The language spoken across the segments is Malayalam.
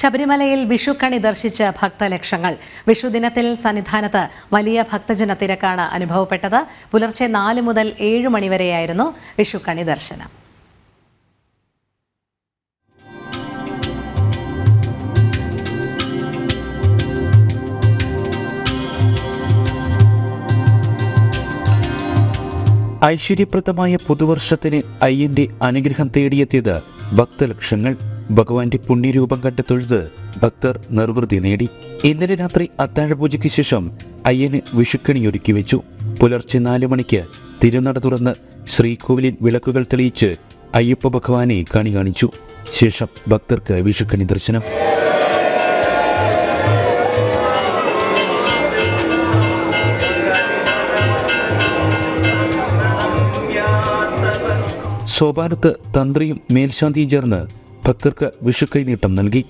ശബരിമലയിൽ വിഷുക്കണി ദർശിച്ച് ഭക്തലക്ഷങ്ങൾ. വിഷുദിനത്തിൽ സന്നിധാനത്ത് വലിയ ഭക്തജന തിരക്കാണ് അനുഭവപ്പെട്ടത്. പുലർച്ചെ 4 മുതൽ 7 മണിവരെയായിരുന്നു വിഷുക്കണി ദർശനം. ഐശ്വര്യപ്രദമായ പുതുവർഷത്തിന് അയ്യന്റെ അനുഗ്രഹം തേടിയെത്തിയത് ഭക്തലക്ഷങ്ങൾ. ഭഗവാന്റെ പുണ്യരൂപം കണ്ട് തൊഴുത് ഭക്തർ നിർവൃതി നേടി. ഇന്നലെ രാത്രി അത്താഴപൂജയ്ക്ക് ശേഷം അയ്യന് വിഷുക്കണിയൊരുക്കി വെച്ചു. പുലർച്ചെ 4 മണിക്ക് തിരുനട തുറന്ന് ശ്രീകോവിലിൽ വിളക്കുകൾ തെളിയിച്ച് അയ്യപ്പ ഭഗവാനെ കണി കാണിച്ചു. ശേഷം ഭക്തർക്ക് വിഷുക്കണി ദർശനം. സോപാനത്ത് തന്ത്രിയും മേൽശാന്തിയും ചേർന്ന് ഭക്തർക്ക് വിഷുക്കൈനീട്ടം നൽകി.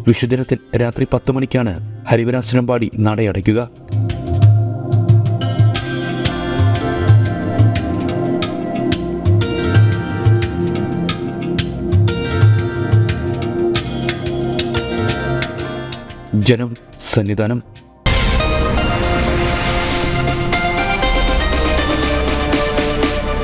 വിഷുദിനത്തിൽ രാത്രി 10 മണിക്കാണ് ഹരിവരാസനം പാടി നടയടയ്ക്കുക. ജനം, സന്നിധാനം.